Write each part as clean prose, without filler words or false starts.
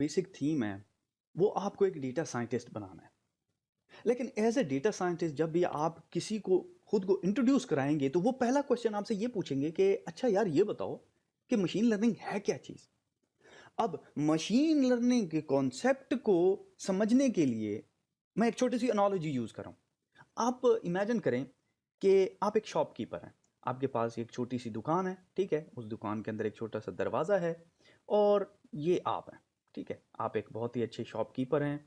Basic theme है वो आपको एक डेटा साइंटिस्ट बनाना है। लेकिन एज ए डेटा साइंटिस्ट जब भी आप किसी को खुद को इंट्रोड्यूस कराएंगे तो वो पहला क्वेश्चन आपसे ये पूछेंगे कि अच्छा यार ये बताओ कि मशीन लर्निंग है क्या चीज़। अब मशीन लर्निंग के कॉन्सेप्ट को समझने के लिए मैं एक छोटी सी एनालॉजी यूज़ कर रहा हूँ। आप इमेजिन करें कि आप एक शॉपकीपर हैं, आपके पास एक छोटी सी दुकान है, ठीक है, उस दुकान के अंदर एक छोटा सा दरवाज़ा है और ये आप हैं, ठीक है, आप एक बहुत ही अच्छे शॉपकीपर हैं।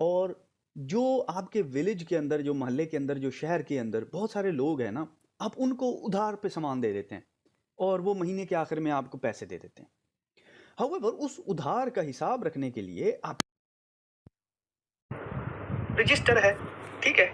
और जो आपके विलेज के अंदर, जो मोहल्ले के अंदर, जो शहर के अंदर बहुत सारे लोग हैं ना, आप उनको उधार पे सामान दे देते हैं और वो महीने के आखिर में आपको पैसे दे देते हैं। हाउएवर उस उधार का हिसाब रखने के लिए आप रजिस्टर है, ठीक है,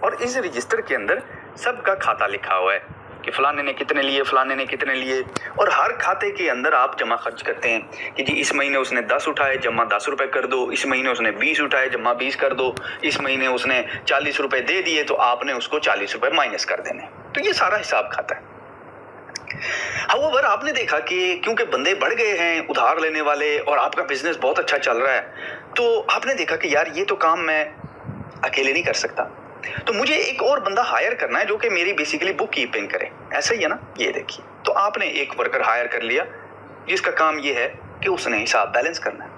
और इस रजिस्टर के अंदर सबका खाता लिखा हुआ है कि फलाने ने कितने लिए, फलाने ने कितने लिए, और हर खाते के अंदर आप जमा खर्च करते हैं कि जी इस महीने उसने 10 उठाए, जमा 10 रुपए कर दो, इस महीने उसने 20 उठाए, जमा 20 कर दो, इस महीने उसने 40 रुपए दे दिए तो आपने उसको 40 रुपए माइनस कर देने। तो ये सारा हिसाब खाता है। हाउएवर आपने देखा कि क्योंकि बंदे बढ़ गए हैं उधार लेने वाले और आपका बिजनेस बहुत अच्छा चल रहा है, तो आपने देखा कि यार ये तो काम मैं अकेले नहीं कर सकता, तो मुझे एक और बंदा हायर करना है जो कि मेरी बेसिकली बुक कीपिंग करे। ऐसा ही है ना, ये देखिए, तो आपने एक वर्कर हायर कर लिया जिसका काम ये है कि उसने हिसाब बैलेंस करना है।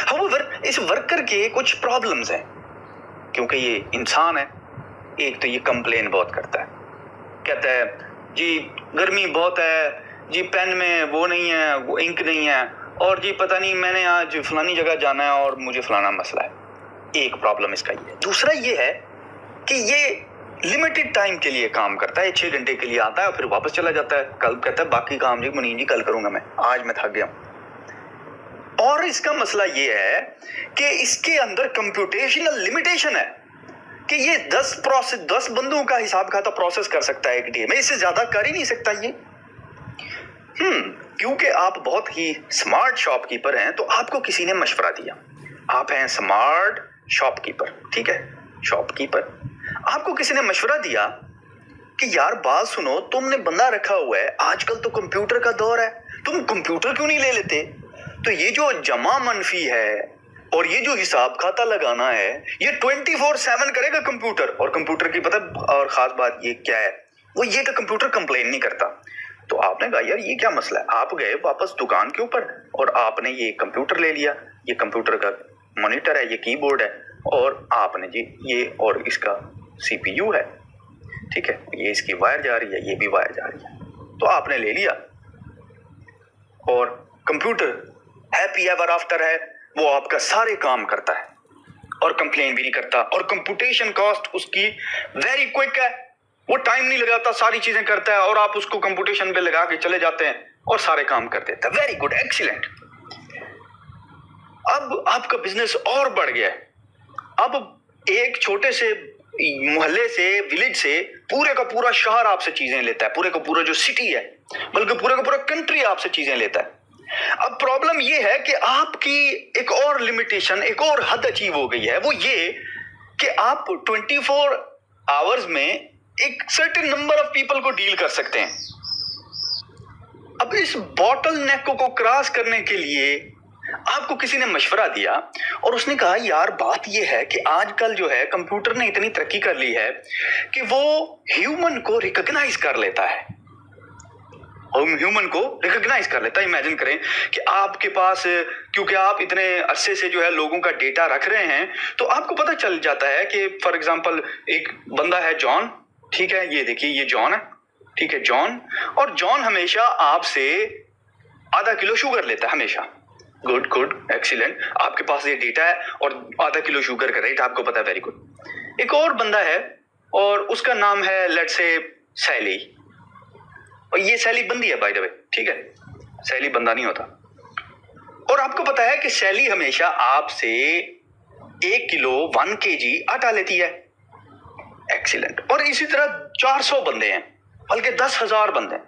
हाउएवर इस वर्कर के कुछ प्रॉब्लम्स हैं, क्योंकि ये इंसान है। एक तो ये कंप्लेन बहुत करता है, कहता है जी गर्मी बहुत है, जी पेन में वो नहीं है, वो इंक नहीं है, और जी पता नहीं मैंने आज फलानी जगह जाना है और मुझे फलाना मसला है। एक प्रॉब्लम इसका ये है। दूसरा ये है कि ये लिमिटेड टाइम के लिए काम करता है, 6 घंटे के लिए आता है और फिर वापस चला जाता है। कल कहता है बाकी काम जी मुनीर जी कल करूंगा, मैं आज मैं थक गया हूं। और इसका मसला ये है कि इसके अंदर कंप्यूटेशनल लिमिटेशन है कि ये 10 बंदों का हिसाब खाता प्रोसेस कर सकता है एक डे में, इससे ज्यादा कर ही नहीं सकता ये। क्योंकि आप बहुत ही स्मार्ट शॉपकीपर हैं तो आपको किसी ने मशवरा दिया। आप हैं स्मार्ट शॉपकीपर, ठीक है, शॉपकीपर, आपको किसी ने मशवरा दिया कि यार बात सुनो, तुमने बंदा रखा हुआ है, आजकल तो कंप्यूटर का दौर है, तुम कंप्यूटर क्यों नहीं ले लेते? तो ये जो जमा मनफी है और ये जो हिसाब खाता लगाना है ये 24/7 करेगा कंप्यूटर। और कंप्यूटर की पता और खास बात ये क्या है, वो ये कि कंप्यूटर कंप्लेन नहीं करता। तो आपने कहा यार ये क्या मसला है, आप गए वापस दुकान के ऊपर और आपने ये कंप्यूटर ले लिया, ये कंप्यूटर का मॉनिटर है, ये कीबोर्ड है, और आपने जी ये और इसका सीपीयू है, ठीक है, ये इसकी वायर जा रही है, ये भी वायर जा रही है, तो आपने ले लिया और कंप्यूटर हैप्पी एवर आफ्टर है, वो आपका सारे काम करता है और कंप्लेन भी नहीं करता, और कंप्यूटेशन कॉस्ट उसकी वेरी क्विक है, वो टाइम नहीं लगाता, सारी चीजें करता है और आप उसको कंप्यूटेशन पे लगा के चले जाते हैं और सारे काम कर देता है। Very good, excellent. अब आपका बिजनेस और बढ़ गया है, अब एक छोटे से मोहल्ले से, विलेज से पूरे का पूरा शहर आपसे चीजें लेता है, पूरे का पूरा जो सिटी है, बल्कि पूरे का पूरा कंट्री आपसे चीजें लेता है। अब प्रॉब्लम ये है कि आपकी एक और लिमिटेशन, एक और हद अचीव हो गई है, वो ये कि आप 24 आवर्स में एक सर्टेन नंबर ऑफ पीपल को डील कर सकते हैं। अब इस बॉटल नेक को क्रॉस करने के लिए आपको किसी ने मशवरा दिया और उसने कहा यार बात यह है कि आजकल जो है कंप्यूटर ने इतनी तरक्की कर ली है कि वो ह्यूमन को रिकॉग्नाइज कर लेता है, ह्यूमन को रिकॉग्नाइज कर लेता है। इमेजिन करें कि आपके पास, क्योंकि आप इतने अरसे से जो है लोगों का डेटा रख रहे हैं, तो आपको पता चल जाता है कि फॉर एग्जांपल एक बंदा है जॉन, ठीक है, ये देखिए ये जॉन है, ठीक है जॉन, और जॉन हमेशा आपसे आधा किलो शुगर लेता है हमेशा। गुड गुड, एक्सीलेंट, आपके पास ये डेटा है और आधा किलो शुगर का रेट आपको पता है, वेरी गुड। एक और बंदा है और उसका नाम है लेट्स से सैली, और ये सैली बंदी है बाय द वे, ठीक है, सैली बंदा नहीं होता। और आपको पता है कि सैली हमेशा आपसे 1 किलो 1 kg आटा लेती है, एक्सीलेंट। और इसी तरह 400 बंदे हैं, बल्कि 10,000 बंदे हैं,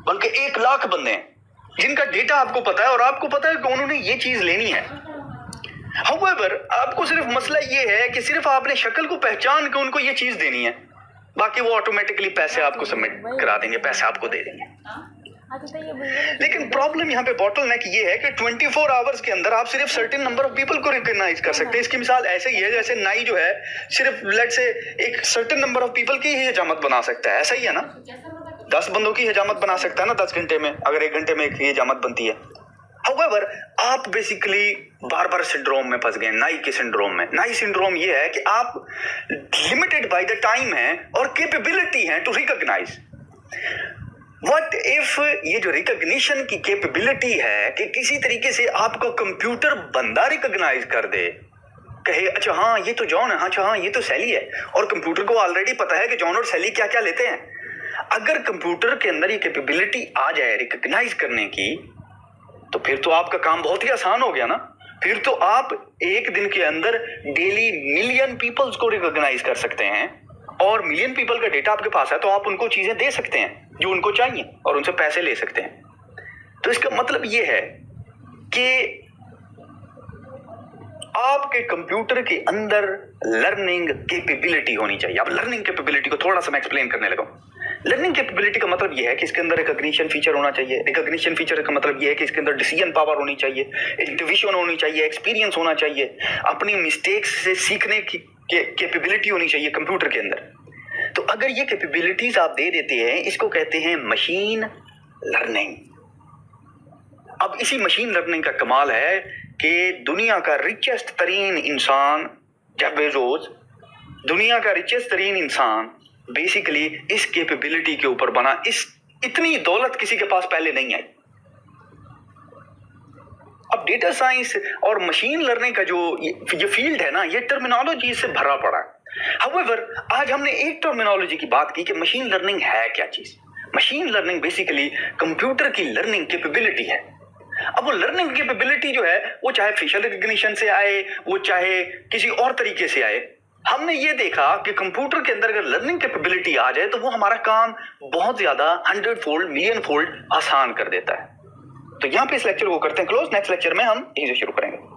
बल्कि 1 लाख बंदे हैं जिनका डेटा आपको पता है और आपको पता है कि उन्होंने ये चीज लेनी है। हाउएवर आपको सिर्फ मसला ये है कि सिर्फ आपने शक्ल को पहचान के उनको ये चीज देनी है, बाकी वो ऑटोमेटिकली पैसे आपको सबमिट करा देंगे, पैसे आपको दे देंगे। लेकिन प्रॉब्लम यहाँ पे बॉटल नेक ये है कि 24 आवर्स के अंदर आप सिर्फ सर्टेन नंबर ऑफ पीपल को रिकॉग्नाइज कर सकते हैं। इसकी मिसाल ऐसे ही है जैसे नाई जो है सिर्फ लेट से एक सर्टेन नंबर ऑफ पीपल की ही हजामत बना सकता है, ऐसा ही है ना। 10 बंदों की हजामत बना सकता है ना 10 घंटे में, अगर 1 घंटे में एक हजामत बनती है। However, आप बेसिकली बार सिंड्रोम में फंस गए, नाई के सिंड्रोम में। नाई सिंड्रोम ये है कि आप लिमिटेड बाय द टाइम है और कैपेबिलिटी है टू रिकॉग्नाइज। व्हाट इफ ये जो रिकॉग्निशन की कैपेबिलिटी है कि किसी तरीके से आपको कंप्यूटर बंदा रिकॉग्नाइज कर दे, कहे अच्छा हाँ ये तो जॉन है, अच्छा हाँ ये तो सैली है, और कंप्यूटर को ऑलरेडी पता है कि जॉन और सैली क्या क्या लेते हैं। अगर कंप्यूटर के अंदर ये कैपेबिलिटी आ जाए रिकॉग्नाइज करने की, तो फिर तो आपका काम बहुत ही आसान हो गया ना। फिर तो आप एक दिन के अंदर डेली मिलियन पीपल्स को रिकॉग्नाइज कर सकते हैं, और मिलियन पीपल का डेटा आपके पास है तो आप उनको चीजें दे सकते हैं जो उनको चाहिए और उनसे पैसे ले सकते हैं। तो इसका मतलब ये है कि आपके कंप्यूटर के अंदर लर्निंग कैपेबिलिटी होनी चाहिए। अब लर्निंग कैपेबिलिटी को थोड़ा सा मैं एक्सप्लेन करने लगा। लर्निंग कैपेबिलिटी का मतलब यह है कि इसके अंदर रिकॉग्निशन फीचर होना चाहिए। रिकॉग्निशन फीचर का मतलब यह है कि इसके अंदर डिसीजन पावर होनी चाहिए, इंट्यूशन होनी चाहिए, एक्सपीरियंस होना चाहिए, अपनी मिस्टेक्स से सीखने की कैपेबिलिटी होनी चाहिए कंप्यूटर के अंदर। तो अगर ये कैपेबिलिटीज आप दे देते हैं, इसको कहते हैं मशीन लर्निंग। अब इसी मशीन लर्निंग का कमाल है कि दुनिया का रिचेस्ट तरीन इंसान जेफ बेजोस, दुनिया का रिचेस्ट तरीन इंसान बेसिकली इस कैपेबिलिटी के ऊपर बना। इतनी दौलत किसी के पास पहले नहीं आई। अब डेटा साइंस और मशीन लर्निंग का जो ये फील्ड है ना, ये टर्मिनोलॉजी से भरा पड़ा है। हाउएवर आज हमने एक टर्मिनोलॉजी की बात की कि मशीन लर्निंग है क्या चीज। मशीन लर्निंग बेसिकली कंप्यूटर की लर्निंग कैपेबिलिटी है। अब वो लर्निंग कैपेबिलिटी जो है वो चाहे फेशियल रिकॉग्निशन से आए, वो चाहे किसी और तरीके से आए, हमने ये देखा कि कंप्यूटर के अंदर अगर लर्निंग कैपेबिलिटी आ जाए तो वो हमारा काम बहुत ज्यादा 100 फोल्ड मिलियन फोल्ड आसान कर देता है। तो यहां पे इस लेक्चर को करते हैं क्लोज। नेक्स्ट लेक्चर में हम यहीं से शुरू करेंगे।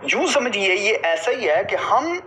यूं समझिए ये ऐसा ही है कि हम